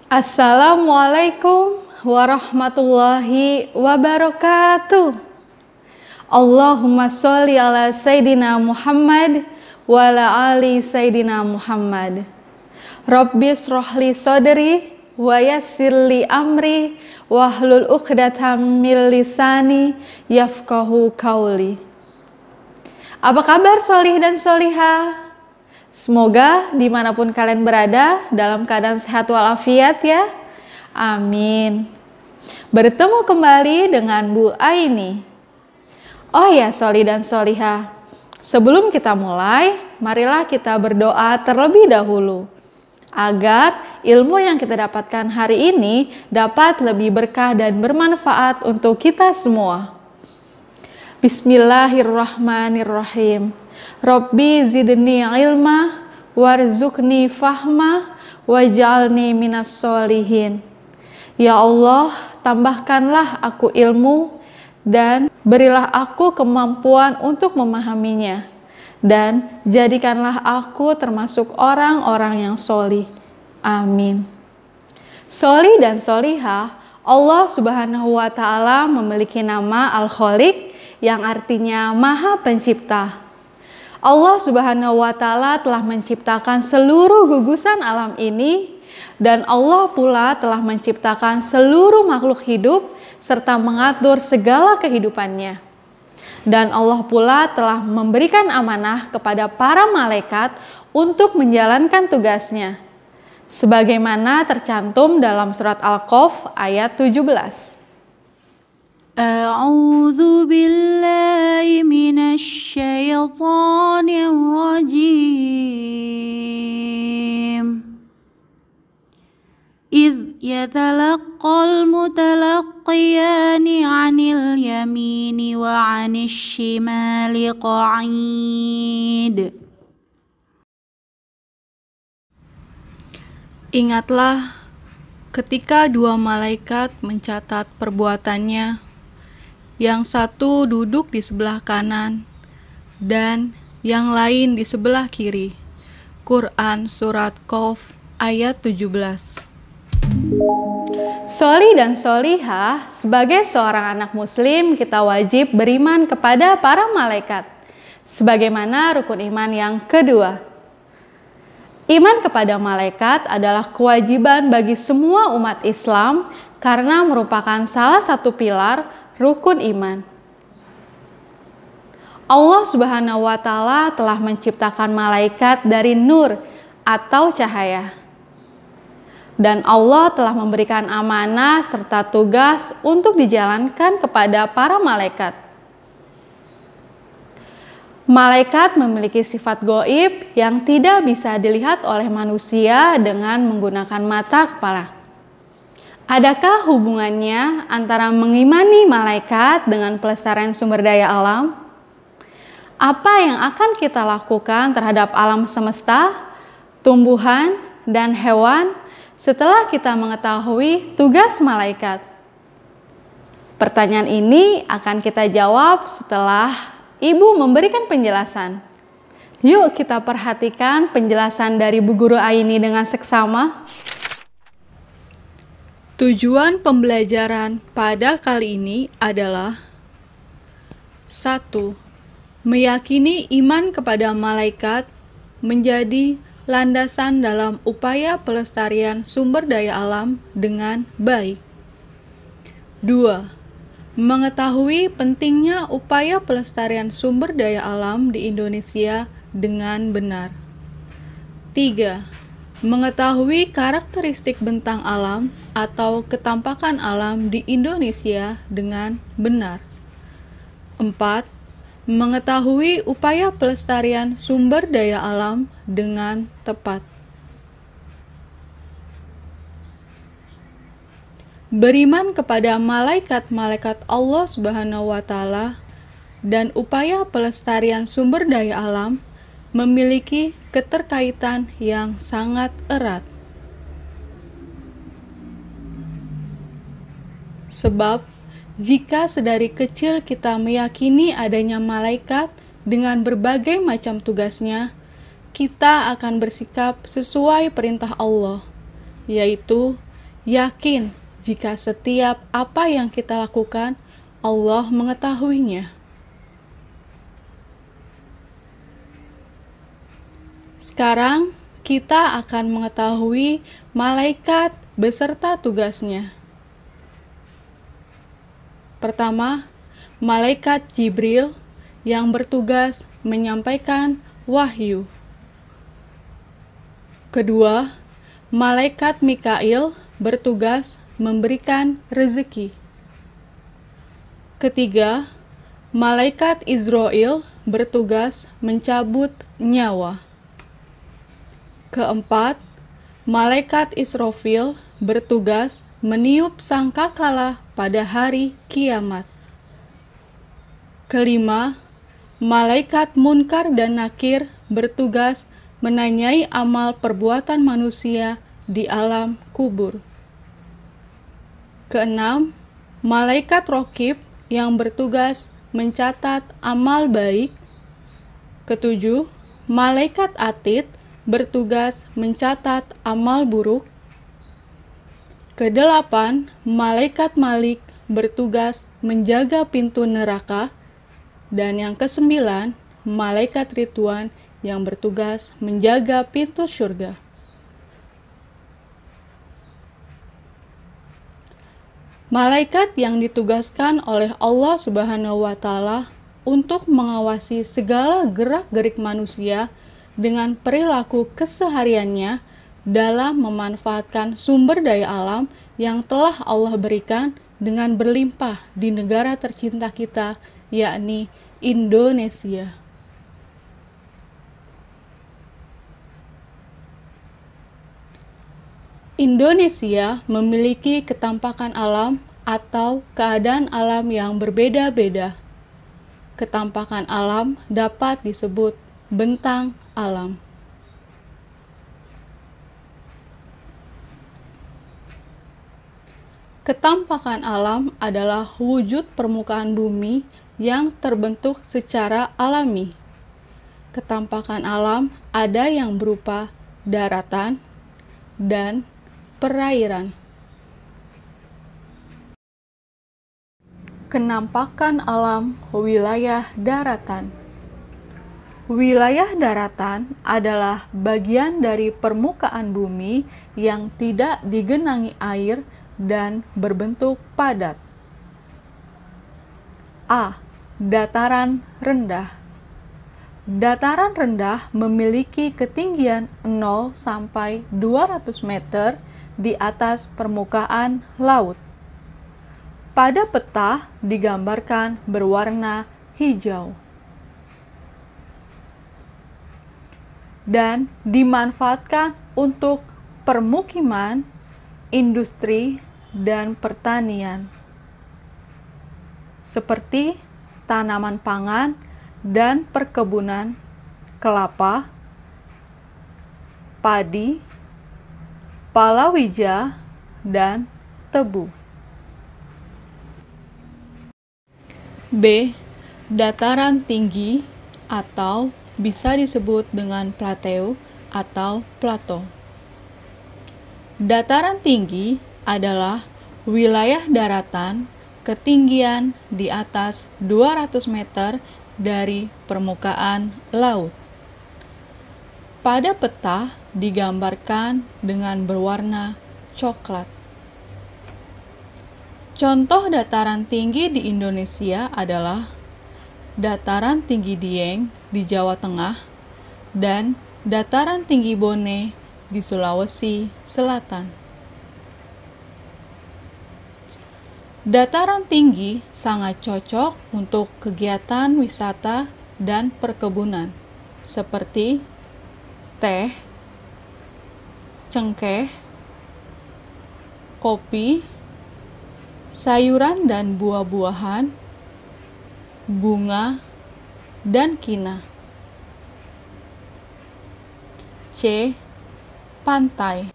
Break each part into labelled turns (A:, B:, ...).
A: Assalamualaikum warahmatullahi wabarakatuh. Allahumma sholli ala Sayyidina Muhammad wa ala ali Sayyidina Muhammad. Rabbi shrahli sodri wa yassirli amri wahlul uqdatam min lisani yafqahu qauli. Apa kabar solih dan solihah? Semoga dimanapun kalian berada dalam keadaan sehat walafiat ya. Amin. Bertemu kembali dengan Bu Aini. Oh ya solih dan solihah, sebelum kita mulai, marilah kita berdoa terlebih dahulu agar ilmu yang kita dapatkan hari ini dapat lebih berkah dan bermanfaat untuk kita semua. Bismillahirrahmanirrahim. Rabbi zidni ilma warzuqni fahma waj'alni minas sholihin. Ya Allah, tambahkanlah aku ilmu dan berilah aku kemampuan untuk memahaminya, dan jadikanlah aku termasuk orang-orang yang sholih. Amin. Sholih dan sholihah, Allah Subhanahu wa Ta'ala memiliki nama Al-Khaliq yang artinya Maha Pencipta. Allah Subhanahu wa Ta'ala telah menciptakan seluruh gugusan alam ini, dan Allah pula telah menciptakan seluruh makhluk hidup serta mengatur segala kehidupannya. Dan Allah pula telah memberikan amanah kepada para malaikat untuk menjalankan tugasnya, sebagaimana tercantum dalam surat Al-Qaf ayat 17.
B: A'udzu billahi minasy syaithanir rajim. Idh yatalaqqal mutalaqqiyani 'anil yamini wa 'anil shimali qa'id.
C: Ingatlah ketika dua malaikat mencatat perbuatannya, yang satu duduk di sebelah kanan dan yang lain di sebelah kiri. Quran Surat Qaf ayat 17.
A: Sholih dan sholihah, sebagai seorang anak muslim kita wajib beriman kepada para malaikat, sebagaimana rukun iman yang kedua. Iman kepada malaikat adalah kewajiban bagi semua umat Islam karena merupakan salah satu pilar rukun iman. Allah Subhanahu wa Ta'ala telah menciptakan malaikat dari nur atau cahaya. Dan Allah telah memberikan amanah serta tugas untuk dijalankan kepada para malaikat. Malaikat memiliki sifat gaib yang tidak bisa dilihat oleh manusia dengan menggunakan mata kepala. Adakah hubungannya antara mengimani malaikat dengan pelestarian sumber daya alam? Apa yang akan kita lakukan terhadap alam semesta, tumbuhan, dan hewan setelah kita mengetahui tugas malaikat? Pertanyaan ini akan kita jawab setelah Ibu memberikan penjelasan. Yuk kita perhatikan penjelasan dari Bu Guru Aini dengan seksama.
C: Tujuan pembelajaran pada kali ini adalah 1. Meyakini iman kepada malaikat menjadi landasan dalam upaya pelestarian sumber daya alam dengan baik. 2. Mengetahui pentingnya upaya pelestarian sumber daya alam di Indonesia dengan benar. 3. Mengetahui karakteristik bentang alam atau ketampakan alam di Indonesia dengan benar. 4. Mengetahui upaya pelestarian sumber daya alam dengan tepat. Beriman kepada malaikat-malaikat Allah Subhanahu wa Ta'ala dan upaya pelestarian sumber daya alam memiliki keterkaitan yang sangat erat. Sebab jika sedari kecil kita meyakini adanya malaikat dengan berbagai macam tugasnya, kita akan bersikap sesuai perintah Allah, yaitu yakin jika setiap apa yang kita lakukan, Allah mengetahuinya. Sekarang kita akan mengetahui malaikat beserta tugasnya. Pertama, malaikat Jibril yang bertugas menyampaikan wahyu. Kedua, malaikat Mikail bertugas memberikan rezeki. Ketiga, malaikat Israel bertugas mencabut nyawa. Keempat, malaikat Israfil bertugas meniup sangkakala pada hari kiamat. Kelima, malaikat Munkar dan Nakir bertugas menanyai amal perbuatan manusia di alam kubur. Keenam, malaikat Rokib yang bertugas mencatat amal baik. Ketujuh, malaikat Atid bertugas mencatat amal buruk. Kedelapan, malaikat Malik bertugas menjaga pintu neraka. Dan yang kesembilan, malaikat Ridwan yang bertugas menjaga pintu surga. Malaikat yang ditugaskan oleh Allah Subhanahu wa Ta'ala untuk mengawasi segala gerak-gerik manusia dengan perilaku kesehariannya dalam memanfaatkan sumber daya alam yang telah Allah berikan dengan berlimpah di negara tercinta kita, yakni Indonesia. Indonesia memiliki ketampakan alam atau keadaan alam yang berbeda-beda. Ketampakan alam dapat disebut bentang alam. Ketampakan alam adalah wujud permukaan bumi yang terbentuk secara alami. Ketampakan alam ada yang berupa daratan dan perairan. Kenampakan alam wilayah daratan. Wilayah daratan adalah bagian dari permukaan bumi yang tidak digenangi air dan berbentuk padat. A. Dataran rendah. Dataran rendah memiliki ketinggian 0 sampai 200 meter di atas permukaan laut. Pada peta digambarkan berwarna hijau. Dan dimanfaatkan untuk permukiman, industri, dan pertanian, seperti tanaman pangan dan perkebunan kelapa, padi, palawija, dan tebu. B. Dataran tinggi atau bisa disebut dengan plateu atau plato. Dataran tinggi adalah wilayah daratan ketinggian di atas 200 meter dari permukaan laut. Pada peta digambarkan dengan berwarna coklat. Contoh dataran tinggi di Indonesia adalah Dataran tinggi Dieng di Jawa Tengah dan Dataran tinggi Bone di Sulawesi Selatan. Dataran tinggi sangat cocok untuk kegiatan wisata dan perkebunan, seperti teh, cengkeh, kopi, sayuran dan buah-buahan, bunga, dan kina. C. Pantai.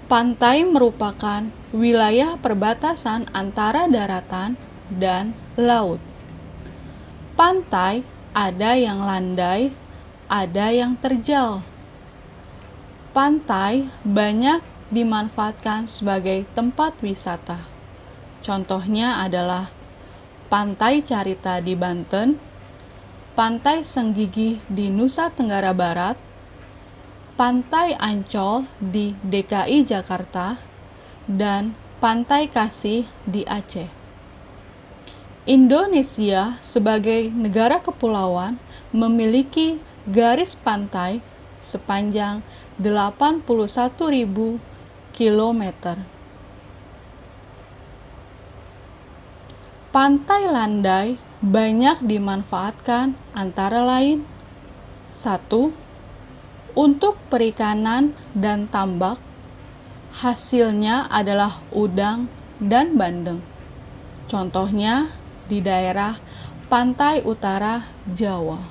C: Pantai merupakan wilayah perbatasan antara daratan dan laut. Pantai ada yang landai, ada yang terjal. Pantai banyak dimanfaatkan sebagai tempat wisata. Contohnya adalah Pantai Carita di Banten, Pantai Senggigi di Nusa Tenggara Barat, Pantai Ancol di DKI Jakarta, dan Pantai Kasih di Aceh. Indonesia sebagai negara kepulauan memiliki garis pantai sepanjang 81.000 km. Pantai landai banyak dimanfaatkan antara lain 1. Untuk perikanan dan tambak, hasilnya adalah udang dan bandeng. Contohnya di daerah pantai utara Jawa.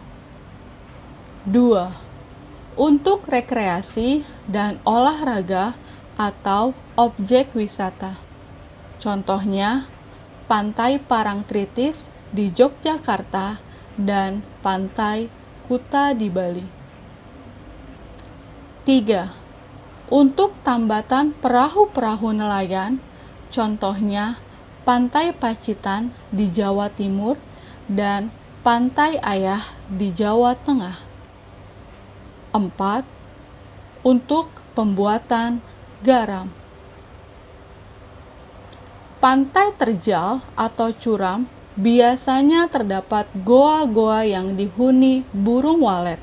C: 2. Untuk rekreasi dan olahraga atau objek wisata. Contohnya, Pantai Parangtritis di Yogyakarta dan Pantai Kuta di Bali. 3. Untuk tambatan perahu-perahu nelayan, contohnya Pantai Pacitan di Jawa Timur dan Pantai Ayah di Jawa Tengah. 4. Untuk pembuatan garam. Pantai terjal atau curam biasanya terdapat goa-goa yang dihuni burung walet.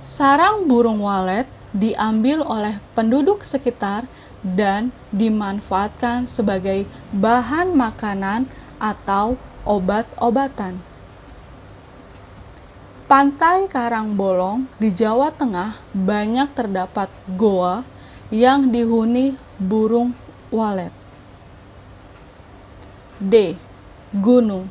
C: Sarang burung walet diambil oleh penduduk sekitar dan dimanfaatkan sebagai bahan makanan atau obat-obatan. Pantai Karangbolong di Jawa Tengah banyak terdapat goa yang dihuni burung walet. D. Gunung.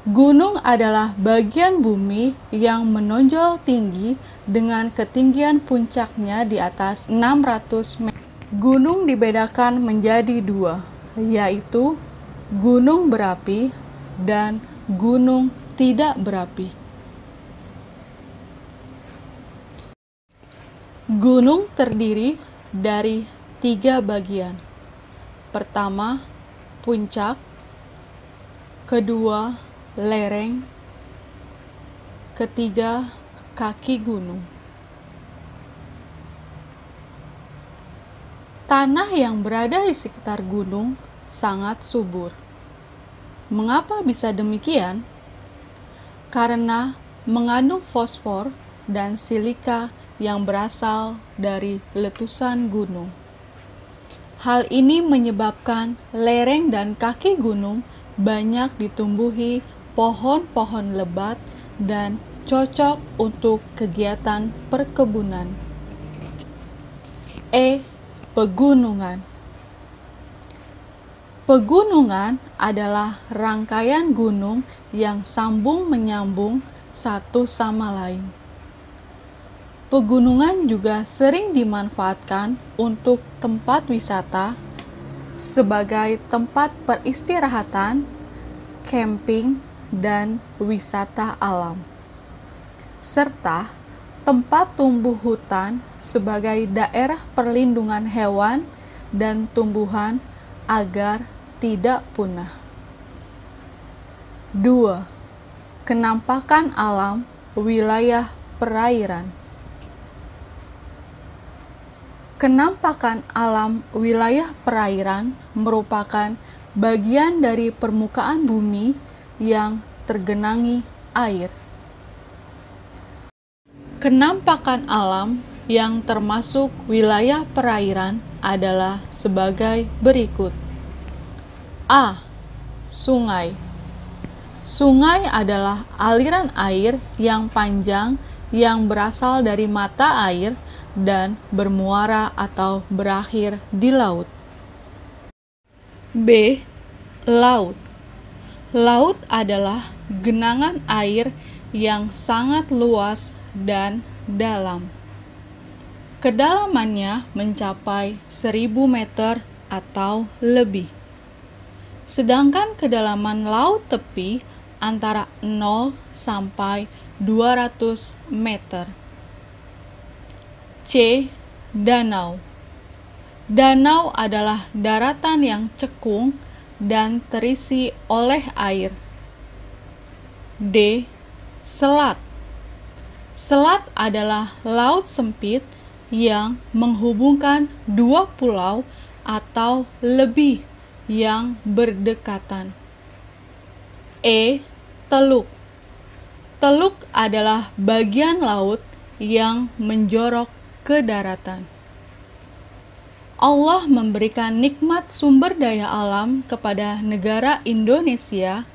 C: Gunung adalah bagian bumi yang menonjol tinggi dengan ketinggian puncaknya di atas 600 meter. Gunung dibedakan menjadi dua, yaitu gunung berapi dan gunung tidak berapi. Gunung terdiri dari 3 bagian. Pertama, puncak. Kedua, lereng. Ketiga, kaki gunung. Tanah yang berada di sekitar gunung sangat subur. Mengapa bisa demikian? Karena mengandung fosfor dan silika yang berasal dari letusan gunung. Hal ini menyebabkan lereng dan kaki gunung banyak ditumbuhi pohon-pohon lebat dan cocok untuk kegiatan perkebunan. E. Pegunungan. Pegunungan adalah rangkaian gunung yang sambung menyambung satu sama lain. Pegunungan juga sering dimanfaatkan untuk tempat wisata sebagai tempat peristirahatan, camping, dan wisata alam, serta tempat tumbuh hutan sebagai daerah perlindungan hewan dan tumbuhan agar tidak punah. 2. Kenampakan alam wilayah perairan. Kenampakan alam wilayah perairan merupakan bagian dari permukaan bumi yang tergenangi air. Kenampakan alam yang termasuk wilayah perairan adalah sebagai berikut. A. Sungai. Sungai adalah aliran air yang panjang yang berasal dari mata air dan bermuara atau berakhir di laut. B. Laut. Laut adalah genangan air yang sangat luas dan dalam. Kedalamannya mencapai 1000 meter atau lebih. Sedangkan kedalaman laut tepi antara 0 sampai 200 meter. C. danau. Danau adalah daratan yang cekung dan terisi oleh air. D. Selat. Selat adalah laut sempit yang menghubungkan dua pulau atau lebih yang berdekatan. E. Teluk. Teluk adalah bagian laut yang menjorok ke daratan. Allah memberikan nikmat sumber daya alam kepada negara Indonesia,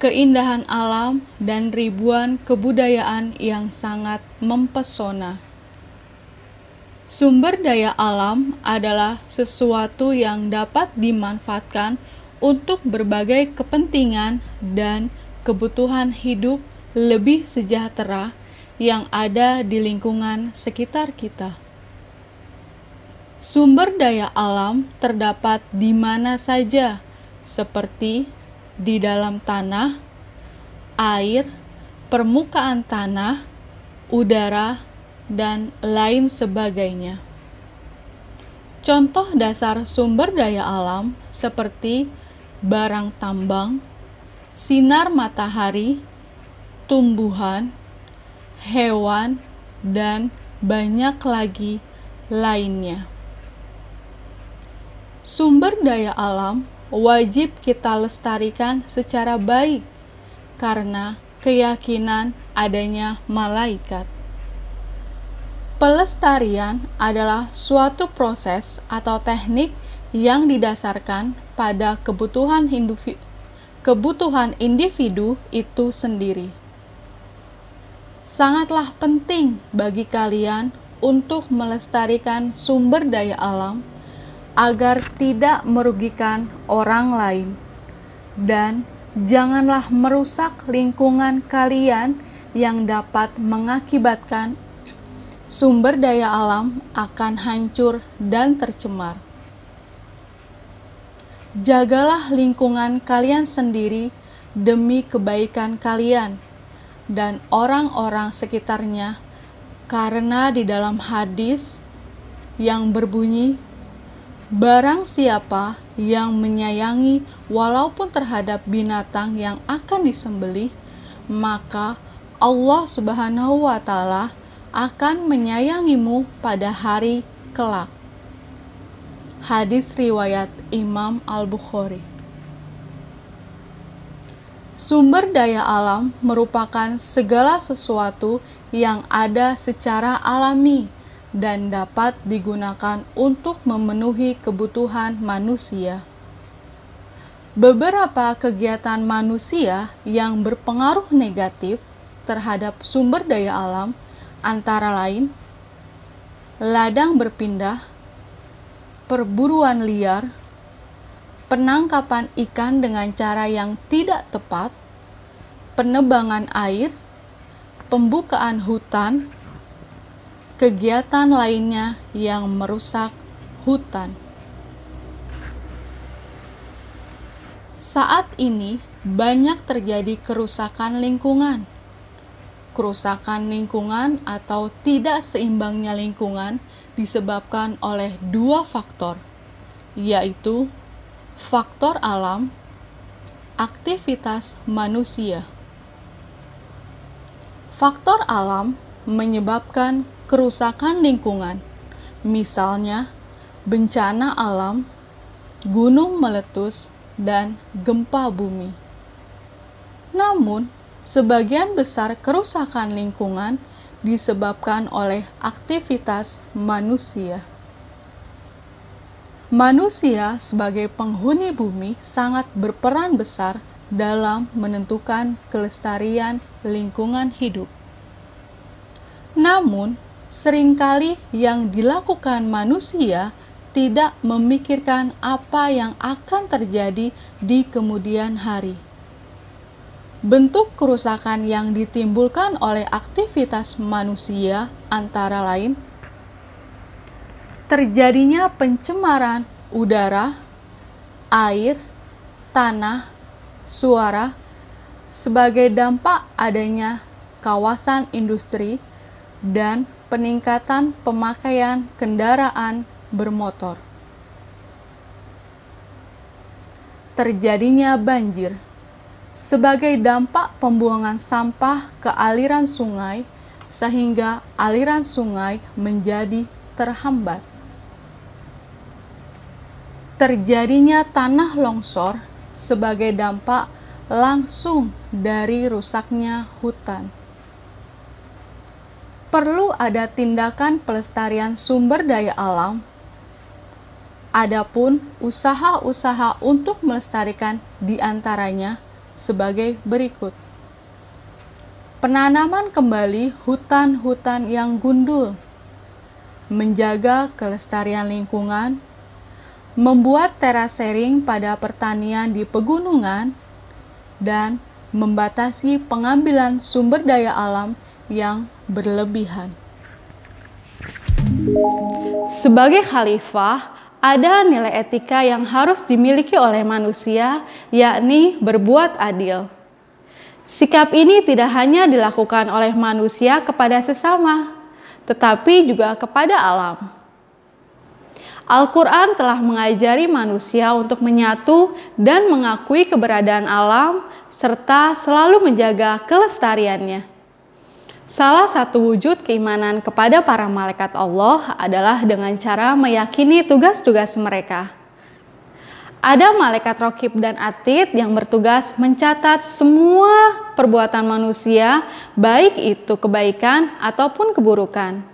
C: keindahan alam, dan ribuan kebudayaan yang sangat mempesona. Sumber daya alam adalah sesuatu yang dapat dimanfaatkan untuk berbagai kepentingan dan kebutuhan hidup lebih sejahtera yang ada di lingkungan sekitar kita. Sumber daya alam terdapat di mana saja, seperti di dalam tanah, air, permukaan tanah, udara, dan lain sebagainya. Contoh dasar sumber daya alam seperti barang tambang, sinar matahari, tumbuhan, hewan, dan banyak lagi lainnya. Sumber daya alam wajib kita lestarikan secara baik karena keyakinan adanya malaikat. Pelestarian adalah suatu proses atau teknik yang didasarkan pada kebutuhan individu itu sendiri. Sangatlah penting bagi kalian untuk melestarikan sumber daya alam agar tidak merugikan orang lain, dan janganlah merusak lingkungan kalian yang dapat mengakibatkan sumber daya alam akan hancur dan tercemar. Jagalah lingkungan kalian sendiri demi kebaikan kalian dan orang-orang sekitarnya, karena di dalam hadis yang berbunyi, barang siapa yang menyayangi walaupun terhadap binatang yang akan disembelih, maka Allah Subhanahu wa Ta'ala akan menyayangimu pada hari kelak. Hadis riwayat Imam Al-Bukhari. Sumber daya alam merupakan segala sesuatu yang ada secara alami dan dapat digunakan untuk memenuhi kebutuhan manusia. Beberapa kegiatan manusia yang berpengaruh negatif terhadap sumber daya alam antara lain ladang berpindah, perburuan liar, penangkapan ikan dengan cara yang tidak tepat, penebangan air, pembukaan hutan, kegiatan lainnya yang merusak hutan. Saat ini banyak terjadi kerusakan lingkungan. Kerusakan lingkungan atau tidak seimbangnya lingkungan disebabkan oleh dua faktor, yaitu faktor alam, aktivitas manusia. Faktor alam menyebabkan kerusakan lingkungan, misalnya bencana alam, gunung meletus, dan gempa bumi. Namun, sebagian besar kerusakan lingkungan disebabkan oleh aktivitas manusia. Manusia sebagai penghuni bumi sangat berperan besar dalam menentukan kelestarian lingkungan hidup. Namun, seringkali yang dilakukan manusia tidak memikirkan apa yang akan terjadi di kemudian hari. Bentuk kerusakan yang ditimbulkan oleh aktivitas manusia antara lain terjadinya pencemaran udara, air, tanah, suara, sebagai dampak adanya kawasan industri dan peningkatan pemakaian kendaraan bermotor. Terjadinya banjir sebagai dampak pembuangan sampah ke aliran sungai, sehingga aliran sungai menjadi terhambat. Terjadinya tanah longsor sebagai dampak langsung dari rusaknya hutan. Perlu ada tindakan pelestarian sumber daya alam. Adapun usaha-usaha untuk melestarikan diantaranya sebagai berikut. Penanaman kembali hutan-hutan yang gundul, menjaga kelestarian lingkungan, membuat terasering pada pertanian di pegunungan, dan membatasi pengambilan sumber daya alam yang berlebihan.
A: Sebagai khalifah, ada nilai etika yang harus dimiliki oleh manusia, yakni berbuat adil. Sikap ini tidak hanya dilakukan oleh manusia kepada sesama, tetapi juga kepada alam. Al-Quran telah mengajari manusia untuk menyatu dan mengakui keberadaan alam, serta selalu menjaga kelestariannya. Salah satu wujud keimanan kepada para malaikat Allah adalah dengan cara meyakini tugas-tugas mereka. Ada malaikat Raqib dan Atid yang bertugas mencatat semua perbuatan manusia, baik itu kebaikan ataupun keburukan.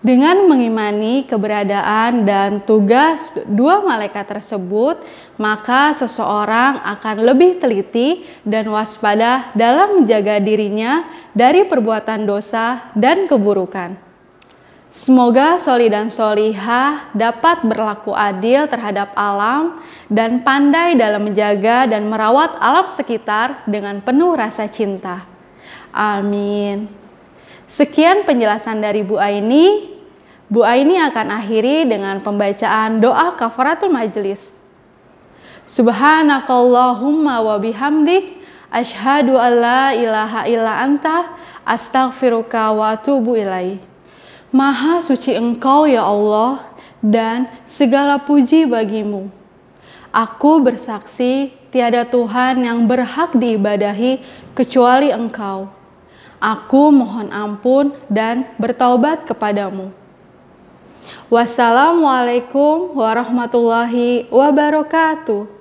A: Dengan mengimani keberadaan dan tugas dua malaikat tersebut, maka seseorang akan lebih teliti dan waspada dalam menjaga dirinya dari perbuatan dosa dan keburukan. Semoga soli dan solihah dapat berlaku adil terhadap alam dan pandai dalam menjaga dan merawat alam sekitar dengan penuh rasa cinta. Amin. Sekian penjelasan dari Bu Aini. Bu Aini akan akhiri dengan pembacaan doa kafaratul majelis. Subhanakallahumma wa bihamdik, asyhadu an la ilaha illa anta, astaghfiruka wa atubu ilaih. Maha suci Engkau ya Allah, dan segala puji bagimu. Aku bersaksi tiada Tuhan yang berhak diibadahi kecuali Engkau. Aku mohon ampun dan bertaubat kepadamu. Wassalamualaikum warahmatullahi wabarakatuh.